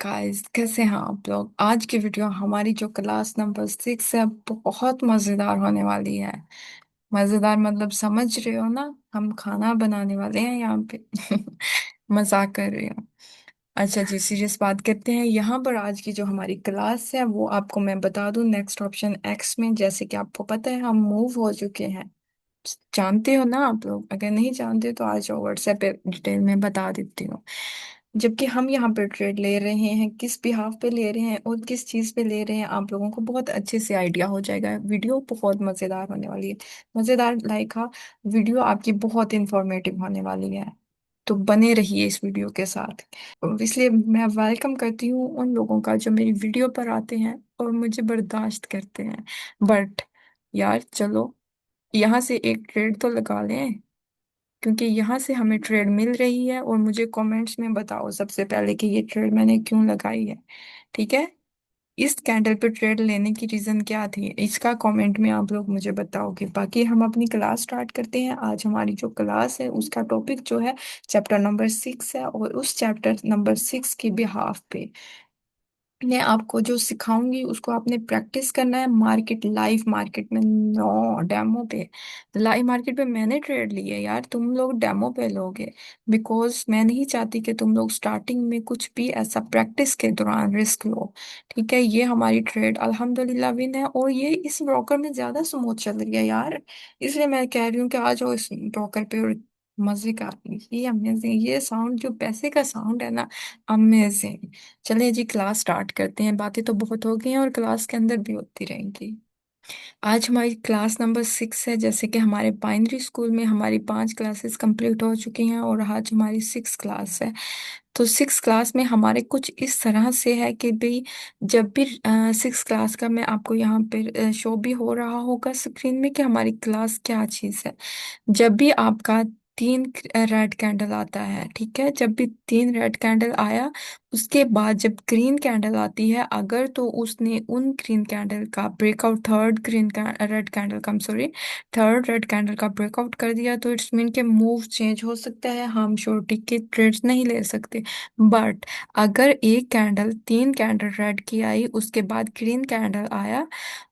Guys, कैसे हैं आप लोग? आज की वीडियो हमारी जो क्लास नंबर 6 है, बहुत मजेदार होने वाली है। मजेदार मतलब समझ रहे हो ना? हम खाना बनाने वाले हैं यहाँ पे। मजाक कर रही हूँ। अच्छा जी, सीरियस बात करते हैं। यहाँ पर आज की जो हमारी क्लास है वो आपको मैं बता दूं, नेक्स्ट ऑप्शन एक्स में। जैसे कि आपको पता है हम मूव हो चुके हैं। जानते हो ना आप लोग? अगर नहीं जानते तो आ जाओ, व्हाट्सएप पे डिटेल में बता देती हूँ। जबकि हम यहाँ पे ट्रेड ले रहे हैं, किस बिहाफ पे ले रहे हैं और किस चीज़ पे ले रहे हैं, आप लोगों को बहुत अच्छे से आइडिया हो जाएगा। वीडियो बहुत मज़ेदार होने वाली है। मज़ेदार लाइक हाँ, वीडियो आपकी बहुत इंफॉर्मेटिव होने वाली है। तो बने रहिए इस वीडियो के साथ। इसलिए मैं वेलकम करती हूँ उन लोगों का जो मेरी वीडियो पर आते हैं और मुझे बर्दाश्त करते हैं। बट यार चलो, यहाँ से एक ट्रेड तो लगा लें, क्योंकि यहाँ से हमें ट्रेड मिल रही है। और मुझे कमेंट्स में बताओ सबसे पहले कि ये ट्रेड मैंने क्यों लगाई है। ठीक है? इस कैंडल पे ट्रेड लेने की रीजन क्या थी, इसका कमेंट में आप लोग मुझे बताओगे। बाकी हम अपनी क्लास स्टार्ट करते हैं। आज हमारी जो क्लास है उसका टॉपिक जो है चैप्टर नंबर 6 है, और उस चैप्टर नंबर 6 की बिहाफ पे मैं आपको जो सिखाऊंगी उसको आपने प्रैक्टिस करना है। मार्केट, लाइव मार्केट में, नो डेमो पे। लाइव मार्केट पे मैंने ट्रेड ली है यार, तुम लोग डेमो पे लोगे। बिकॉज मैं नहीं चाहती कि तुम लोग स्टार्टिंग में कुछ भी ऐसा प्रैक्टिस के दौरान रिस्क लो। ठीक है? ये हमारी ट्रेड अल्हम्दुलिल्लाह विन है, और ये इस ब्रोकर में ज्यादा स्मूथ चल रही है यार। इसलिए मैं कह रही हूँ कि आ जाओ इस ब्रोकर पे और मजे का। ये अमेजिंग, ये साउंड जो पैसे का साउंड है ना, अमेजिंग। चलिए जी, क्लास स्टार्ट करते हैं। बातें तो बहुत हो गई हैं और क्लास के अंदर भी होती रहेंगी। आज हमारी क्लास नंबर 6 है। जैसे कि हमारे बाइनरी स्कूल में हमारी 5 क्लासेस कंप्लीट हो चुकी हैं और आज हमारी 6 क्लास है। तो 6 क्लास में हमारे कुछ इस तरह से है कि भाई, जब भी 6 क्लास का मैं आपको यहाँ पे शो भी हो रहा होगा स्क्रीन में कि हमारी क्लास क्या चीज़ है। जब भी आपका 3 रेड कैंडल आता है, ठीक है, जब भी 3 रेड कैंडल आया, उसके बाद जब ग्रीन कैंडल आती है, अगर तो उसने उन ग्रीन कैंडल का breakout, third green red candle का, सॉरी, थर्ड रेड कैंडल का ब्रेकआउट कर दिया, तो इट्स मीन के मूव चेंज हो सकता है। हम श्योरिटी के ट्रेड्स नहीं ले सकते। बट अगर एक कैंडल, 3 कैंडल रेड की आई, उसके बाद ग्रीन कैंडल आया,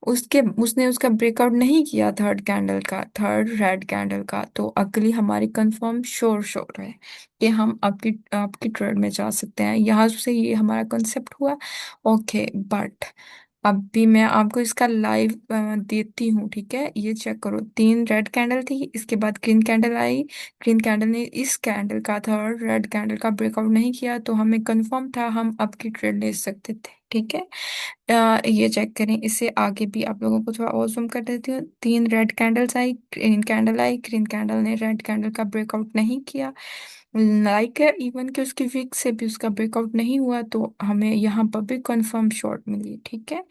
उसके उसने उसका ब्रेकआउट नहीं किया थर्ड कैंडल का, थर्ड रेड कैंडल का, तो अगली हमारी कंफर्म श्योर श्योर है कि हम आपकी आपकी ट्रेड में जा सकते हैं। यहाँ से ये हमारा कंसेप्ट हुआ। ओके, बट अभी मैं आपको इसका लाइव देती हूँ। ठीक है? ये चेक करो, 3 रेड कैंडल थी, इसके बाद ग्रीन कैंडल आई। ग्रीन कैंडल ने इस कैंडल का, थर्ड रेड कैंडल का ब्रेकआउट नहीं किया, तो हमें कंफर्म था हम अब की ट्रेड ले सकते थे। ठीक है? ये चेक करें। इससे आगे भी आप लोगों को थोड़ा और जूम कर देती हूँ। 3 रेड कैंडल्स आई, ग्रीन कैंडल आई, ग्रीन कैंडल ने रेड कैंडल का ब्रेकआउट नहीं किया। लाइक है इवन कि उसकी वीक से भी उसका ब्रेकआउट नहीं हुआ, तो हमें यहाँ पर भी कंफर्म शॉर्ट मिली। ठीक है?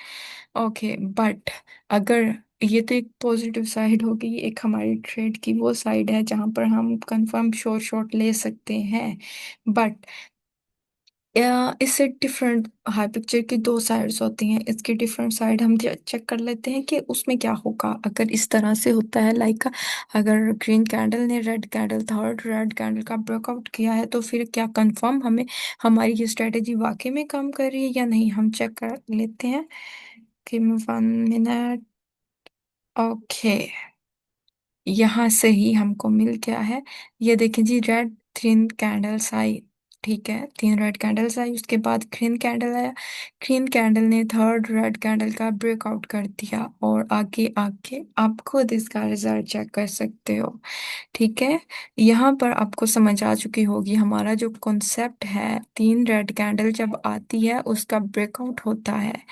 ओके, बट अगर, ये तो एक पॉजिटिव साइड होगी, एक हमारी ट्रेड की वो साइड है जहां पर हम कंफर्म शॉर्ट शॉर्ट ले सकते हैं। बट इससे डिफरेंट, हाई पिक्चर की 2 साइड्स होती हैं। इसकी डिफरेंट साइड हम चेक कर लेते हैं कि उसमें क्या होगा अगर इस तरह से होता है। लाइक अगर ग्रीन कैंडल ने red candle, third red candle का ब्रेकआउट किया है, तो फिर क्या कंफर्म हमें हमारी ये स्ट्रेटेजी वाकई में काम कर रही है या नहीं, हम चेक कर लेते हैं। Give me 1 minute. ओके, यहाँ से ही हमको मिल गया है। ये देखिए जी, रेड 3 कैंडल्स आई। ठीक है, 3 रेड कैंडल्स आई, उसके बाद ग्रीन कैंडल आया। ग्रीन कैंडल ने थर्ड रेड कैंडल का ब्रेकआउट कर दिया, और आगे आके आप खुद इसका रिजल्ट चेक कर सकते हो। ठीक है? यहाँ पर आपको समझ आ चुकी होगी हमारा जो कॉन्सेप्ट है। 3 रेड कैंडल जब आती है, उसका ब्रेकआउट होता है।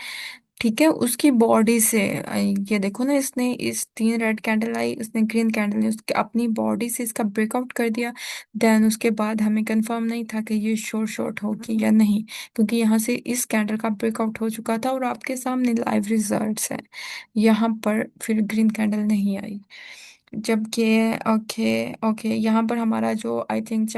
ठीक है? उसकी बॉडी से ये देखो ना, इसने इस 3 रेड कैंडल आई, उसने ग्रीन कैंडल ने उसके अपनी बॉडी से इसका ब्रेकआउट कर दिया। देन उसके बाद हमें कंफर्म नहीं था कि ये शॉर्ट शॉर्ट होगी या नहीं, क्योंकि यहाँ से इस कैंडल का ब्रेकआउट हो चुका था और आपके सामने लाइव रिजल्ट्स हैं। यहाँ पर फिर ग्रीन कैंडल नहीं आई। जबकि ओके, ओके, यहाँ पर हमारा जो I think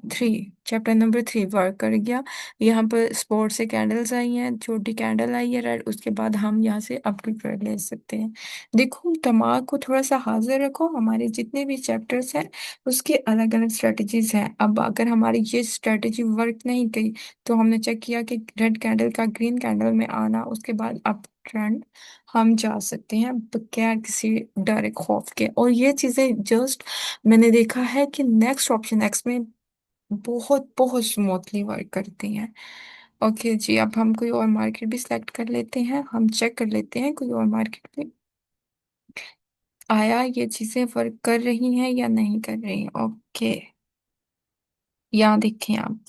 three chapter number 3 work कर गया। यहाँ पर स्पोर्ट से कैंडल्स आई हैं, छोटी कैंडल आई है रेड, उसके बाद हम यहाँ से अपग्रेड ले सकते हैं। देखो, दिमाग को थोड़ा सा हाजिर रखो, हमारे जितने भी चैप्टर्स हैं उसके अलग अलग स्ट्रेटजीज हैं। अब अगर हमारी ये स्ट्रेटजी वर्क नहीं की, तो हमने चेक किया कि रेड कैंडल का ग्रीन कैंडल में आना, उसके बाद अप ट्रेंड, हम जा सकते हैं बगैर किसी डर खौफ के। और ये चीजें जस्ट मैंने देखा है कि नेक्स्ट ऑप्शन एक्स में बहुत बहुत स्मूथली वर्क करती हैं। ओके जी, अब हम कोई और मार्केट भी सिलेक्ट कर लेते हैं, हम चेक कर लेते हैं कोई और मार्केट भी आया, ये चीजें वर्क कर रही हैं या नहीं कर रही। ओके, यहाँ देखें आप,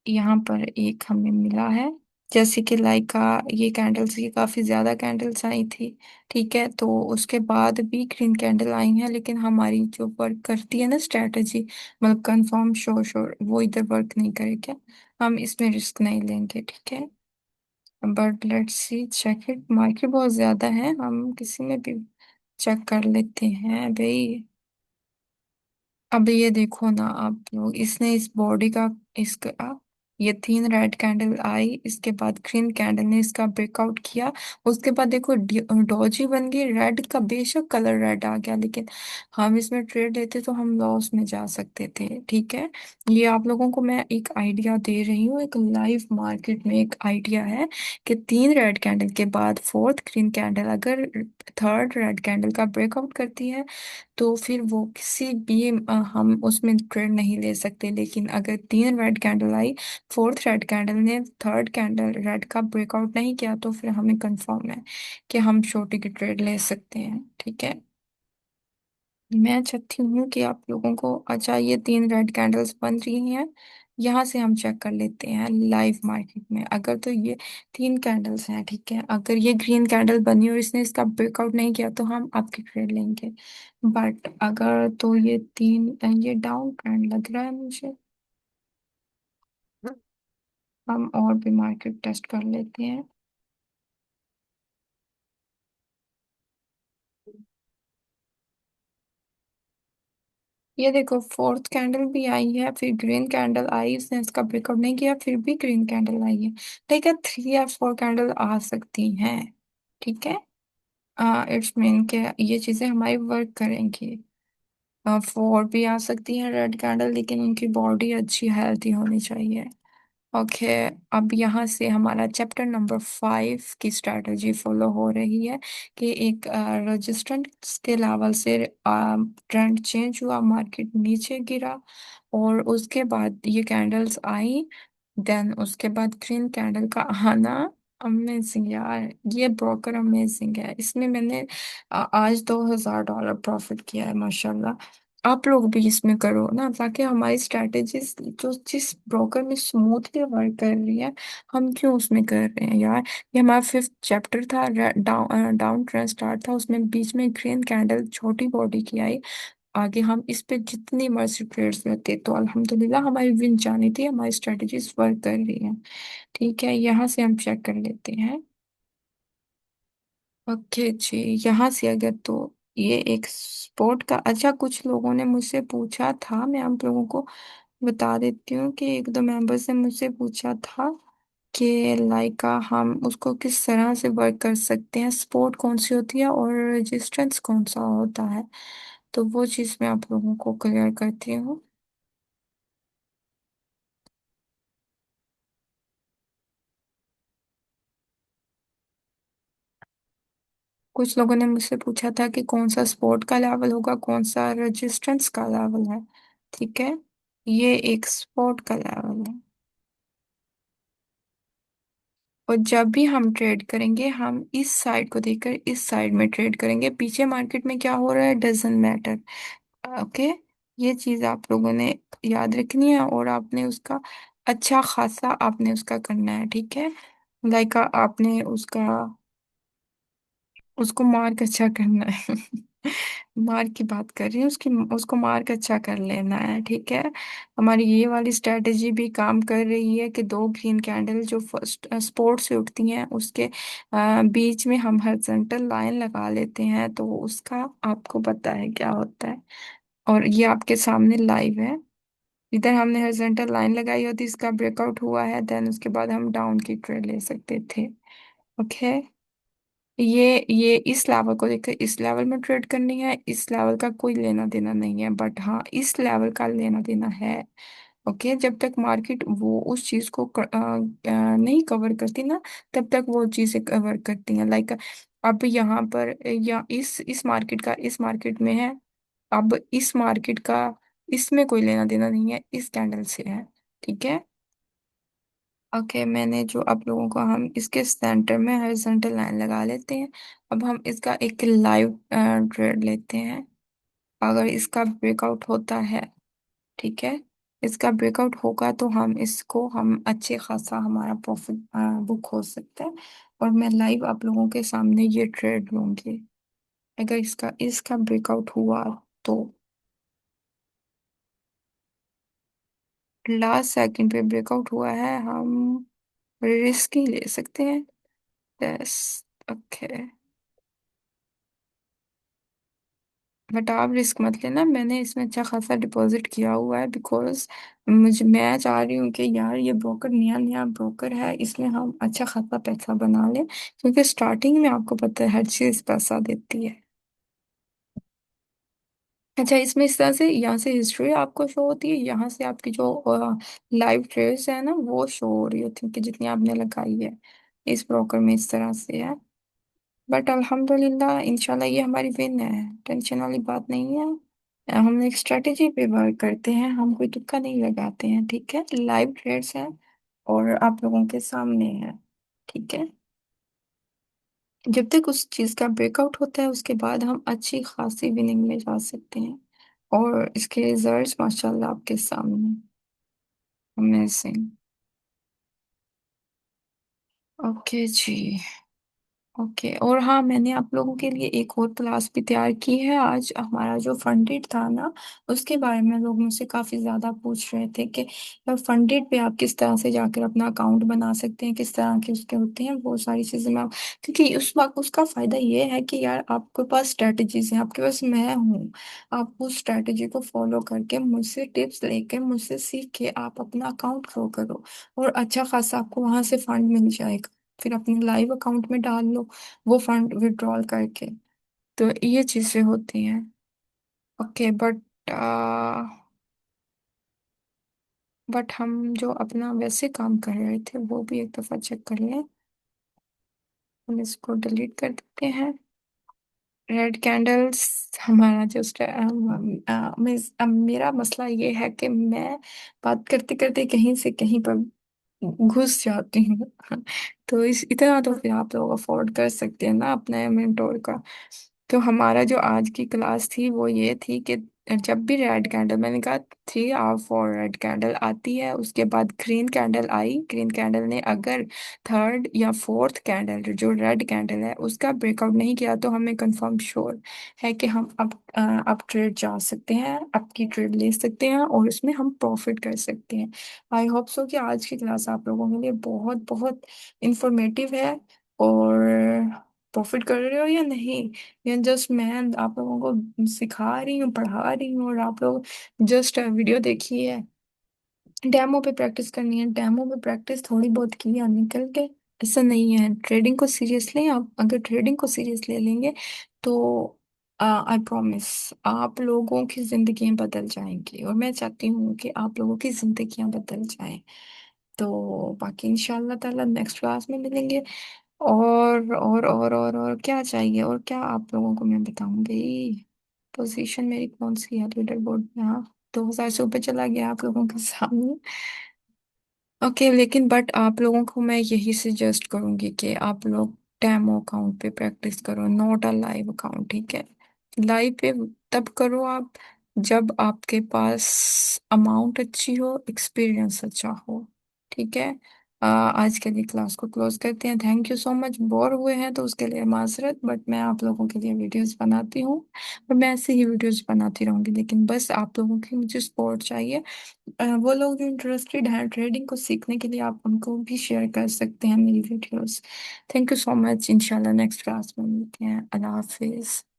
यहाँ पर एक हमें मिला है, जैसे कि लाइक ये कैंडल्स की काफी ज्यादा कैंडल्स आई थी। ठीक है, तो उसके बाद भी ग्रीन कैंडल आई हैं, लेकिन हमारी जो वर्क करती है ना स्ट्रेटजी, मतलब कंफर्म श्योर श्योर, वो इधर वर्क नहीं करेगा। हम इसमें रिस्क नहीं लेंगे, ठीक है। But let's see check it, market बहुत ज्यादा है, हम किसी में भी चेक कर लेते हैं भाई। अब ये देखो ना आप लोग, इसने इस बॉडी का, इसका, ये 3 रेड कैंडल आई, इसके बाद ग्रीन कैंडल ने इसका ब्रेकआउट किया, उसके बाद देखो डॉजी बन गई रेड का, बेशक कलर रेड आ गया, लेकिन हम इसमें ट्रेड लेते तो हम लॉस में जा सकते थे। ठीक है, ये आप लोगों को मैं एक आइडिया दे रही हूँ, एक लाइव मार्केट में एक आइडिया है कि 3 रेड कैंडल के बाद फोर्थ ग्रीन कैंडल अगर थर्ड रेड कैंडल का ब्रेकआउट करती है, तो फिर वो किसी भी हम उसमें ट्रेड नहीं ले सकते। लेकिन अगर 3 रेड कैंडल आई, फोर्थ रेड कैंडल ने थर्ड कैंडल रेड का ब्रेकआउट नहीं किया, तो फिर हमें कंफर्म है कि हम छोटी की ट्रेड ले सकते हैं। ठीक है, मैं चाहती हूँ कि आप लोगों को, अच्छा ये 3 रेड कैंडल्स बन रही हैं, यहाँ से हम चेक कर लेते हैं लाइव मार्केट में। अगर तो ये 3 कैंडल्स हैं, ठीक है, अगर ये ग्रीन कैंडल बनी और इसने इसका ब्रेकआउट नहीं किया, तो हम आपकी ट्रेड लेंगे। बट अगर तो ये डाउन ट्रेंड लग रहा है मुझे, हम और भी मार्केट टेस्ट कर लेते हैं। ये देखो, फोर्थ कैंडल भी आई है, फिर ग्रीन कैंडल आई, उसने इसका ब्रेकआउट नहीं किया, फिर भी ग्रीन कैंडल आई है। ठीक है, 3 या 4 कैंडल आ सकती हैं। ठीक है, इट्स मीन के ये चीजें हमारी वर्क करेंगी। 4 भी आ सकती है रेड कैंडल, लेकिन उनकी बॉडी अच्छी हेल्थी होनी चाहिए। ओके, अब यहाँ से हमारा चैप्टर नंबर 5 की स्ट्रेटजी फॉलो हो रही है कि एक रेजिस्टेंस के लेवल से ट्रेंड चेंज हुआ, मार्केट नीचे गिरा, और उसके बाद ये कैंडल्स आई, देन उसके बाद ग्रीन कैंडल का आना। अमेजिंग यार, ये ब्रोकर अमेजिंग है, इसमें मैंने आज $2000 प्रॉफिट किया है माशाल्लाह। आप लोग भी इसमें करो ना, ताकि हमारी स्ट्रैटेजीज जो जिस ब्रोकर में स्मूथली वर्क कर रही है, हम क्यों उसमें कर रहे हैं यार। ये हमारा 5th चैप्टर था, डाउन डाउन ट्रेंड स्टार्ट था, उसमें बीच में ग्रीन कैंडल छोटी बॉडी की आई, आगे हम इस पे जितनी मर्जी ट्रेड्स लेते तो अल्हम्दुलिल्लाह हमारी विन जानी थी, हमारी स्ट्रेटजीज वर्क कर रही हैं। ठीक है, यहाँ से हम चेक कर लेते हैं। ओके जी, यहाँ से अगर तो ये एक स्पोर्ट का, अच्छा कुछ लोगों ने मुझसे पूछा था, मैं आप लोगों को बता देती हूँ कि एक दो मेंबर्स ने मुझसे पूछा था कि लाइक हम उसको किस तरह से वर्क कर सकते हैं, स्पोर्ट कौन सी होती है और रेजिस्टेंस कौन सा होता है। तो वो चीज़ मैं आप लोगों को क्लियर करती हूँ। कुछ लोगों ने मुझसे पूछा था कि कौन सा स्पोर्ट का लेवल होगा, कौन सा रेजिस्टेंस का लेवल है। ठीक है, ये एक स्पोर्ट का लेवल है। और जब भी हम ट्रेड करेंगे, हम इस साइड को देखकर इस साइड में ट्रेड करेंगे, पीछे मार्केट में क्या हो रहा है डजेंट मैटर। ओके, ये चीज आप लोगों ने याद रखनी है, और आपने उसका अच्छा खासा आपने उसका करना है। ठीक है, लाइक आपने उसका उसको मार्क अच्छा करना है। मार्क की बात कर रही हूँ, उसकी उसको मार्क अच्छा कर लेना है, ठीक है। हमारी ये वाली स्ट्रेटेजी भी काम कर रही है कि दो ग्रीन कैंडल जो फर्स्ट स्पोर्ट से उठती हैं उसके बीच में हम हॉरिजॉन्टल लाइन लगा लेते हैं, तो उसका आपको पता है क्या होता है। और ये आपके सामने लाइव है। इधर हमने हॉरिजॉन्टल लाइन लगाई होती, इसका ब्रेकआउट हुआ है, देन उसके बाद हम डाउन की ट्रेड ले सकते थे। ओके। ये इस लेवल को देखकर इस लेवल में ट्रेड करनी है, इस लेवल का कोई लेना देना नहीं है, बट हाँ इस लेवल का लेना देना है। ओके, जब तक मार्केट वो उस चीज को नहीं कवर करती ना, तब तक वो चीजें कवर करती हैं। लाइक अब यहाँ पर या इस मार्केट का इस मार्केट में है, अब इस मार्केट का इसमें कोई लेना देना नहीं है, इस कैंडल से है, ठीक है। ओके, मैंने जो आप लोगों को, हम इसके सेंटर में हॉरिजॉन्टल लाइन लगा लेते हैं। अब हम इसका एक लाइव ट्रेड लेते हैं। अगर इसका ब्रेकआउट होता है, ठीक है, इसका ब्रेकआउट होगा तो हम अच्छे खासा हमारा प्रॉफिट बुक हो सकता है। और मैं लाइव आप लोगों के सामने ये ट्रेड लूंगी। अगर इसका इसका ब्रेकआउट हुआ तो लास्ट सेकंड पे ब्रेकआउट हुआ है, हम रिस्क ही ले सकते हैं। यस। ओके, बट आप रिस्क मत लेना, मैंने इसमें अच्छा खासा डिपॉजिट किया हुआ है, बिकॉज मैं चाह रही हूँ कि यार ये ब्रोकर नया नया ब्रोकर है, इसमें हम अच्छा खासा पैसा बना लें, क्योंकि स्टार्टिंग में आपको पता है हर चीज़ पैसा देती है। अच्छा, इसमें इस तरह से यहाँ से हिस्ट्री आपको शो होती है, यहाँ से आपकी जो लाइव ट्रेड्स है ना वो शो हो रही होती है कि जितनी आपने लगाई है इस ब्रोकर में, इस तरह से है। बट अल्हम्दुलिल्लाह इंशाल्लाह ये हमारी विन है, टेंशन वाली बात नहीं है। हम एक स्ट्रेटेजी पे वर्क करते हैं, हम कोई तुक्का नहीं लगाते हैं, ठीक है। लाइव ट्रेड्स हैं और आप लोगों के सामने है, ठीक है। जब तक उस चीज़ का ब्रेकआउट होता है उसके बाद हम अच्छी खासी विनिंग में जा सकते हैं। और इसके रिजल्ट्स माशाल्लाह आपके सामने, अमेजिंग। ओके जी। ओके, और हाँ मैंने आप लोगों के लिए एक और क्लास भी तैयार की है। आज हमारा जो फंडेड था ना, उसके बारे में लोग मुझसे काफ़ी ज़्यादा पूछ रहे थे कि फंडेड पे आप किस तरह से जाकर अपना अकाउंट बना सकते हैं, किस तरह के उसके होते हैं वो सारी चीज़ें। मैं क्योंकि उस वक्त उसका फ़ायदा ये है कि यार आपके पास स्ट्रेटजीज हैं, आपके पास मैं हूँ। आप उस स्ट्रेटजी को फॉलो करके मुझसे टिप्स लेके मुझसे सीख के आप अपना अकाउंट ग्रो करो, और अच्छा खासा आपको वहाँ से फंड मिल जाएगा, फिर अपने लाइव अकाउंट में डाल लो वो फंड विड्रॉल करके। तो ये चीजें होती हैं। ओके, बट हम जो अपना वैसे काम कर रहे थे वो भी एक दफा चेक कर लें। हम इसको डिलीट कर देते हैं। रेड कैंडल्स, हमारा जो मेरा मसला ये है कि मैं बात करते करते कहीं से कहीं पर घुस जाती हूँ। तो इस इतना तो फिर आप लोग अफोर्ड कर सकते हैं ना अपने मेंटोर का। तो हमारा जो आज की क्लास थी वो ये थी कि जब भी रेड कैंडल, मैंने कहा 3 और 4 रेड कैंडल आती है, उसके बाद ग्रीन कैंडल आई, ग्रीन कैंडल ने अगर थर्ड या फोर्थ कैंडल जो रेड कैंडल है उसका ब्रेकआउट नहीं किया तो हमें कंफर्म श्योर है कि हम अब ट्रेड जा सकते हैं, अब की ट्रेड ले सकते हैं और उसमें हम प्रॉफिट कर सकते हैं। आई होप सो कि आज की क्लास आप लोगों के लिए बहुत बहुत इंफॉर्मेटिव है। और प्रॉफिट कर रहे हो या नहीं, या जस्ट मैं आप लोगों को सिखा रही हूँ, पढ़ा रही हूँ, और आप लोग जस्ट वीडियो देखिए। डेमो पे प्रैक्टिस करनी है, डेमो पे प्रैक्टिस थोड़ी बहुत की या निकल के, ऐसा नहीं है। ट्रेडिंग को सीरियसली, आप अगर ट्रेडिंग को सीरियस ले लेंगे तो आई प्रॉमिस आप लोगों की जिंदगियां बदल जाएंगी, और मैं चाहती हूँ कि आप लोगों की जिंदगियां बदल जाएं। तो बाकी इंशाल्लाह ताला नेक्स्ट क्लास में मिलेंगे। और क्या चाहिए, और क्या आप लोगों को मैं बताऊंगी। पोजीशन मेरी कौन सी है लीडर बोर्ड में? हाँ, 2000 से ऊपर चला गया आप लोगों के सामने। ओके, लेकिन बट आप लोगों को मैं यही सजेस्ट करूंगी कि आप लोग डेमो अकाउंट पे प्रैक्टिस करो, नॉट अ लाइव अकाउंट, ठीक है। लाइव पे तब करो आप जब आपके पास अमाउंट अच्छी हो, एक्सपीरियंस अच्छा हो, ठीक है। आज के लिए क्लास को क्लोज करते हैं। Thank you so much. Bore हुए हैं तो उसके लिए माजरत, बट मैं आप लोगों के लिए वीडियोस बनाती हूँ और मैं ऐसे ही वीडियोस बनाती रहूंगी, लेकिन बस आप लोगों की मुझे सपोर्ट चाहिए। वो लोग जो इंटरेस्टेड हैं ट्रेडिंग को सीखने के लिए, आप उनको भी शेयर कर सकते हैं मेरी videos. Thank you so much. इंशाल्लाह नेक्स्ट क्लास में मिलते हैं। अल्लाह हाफिज।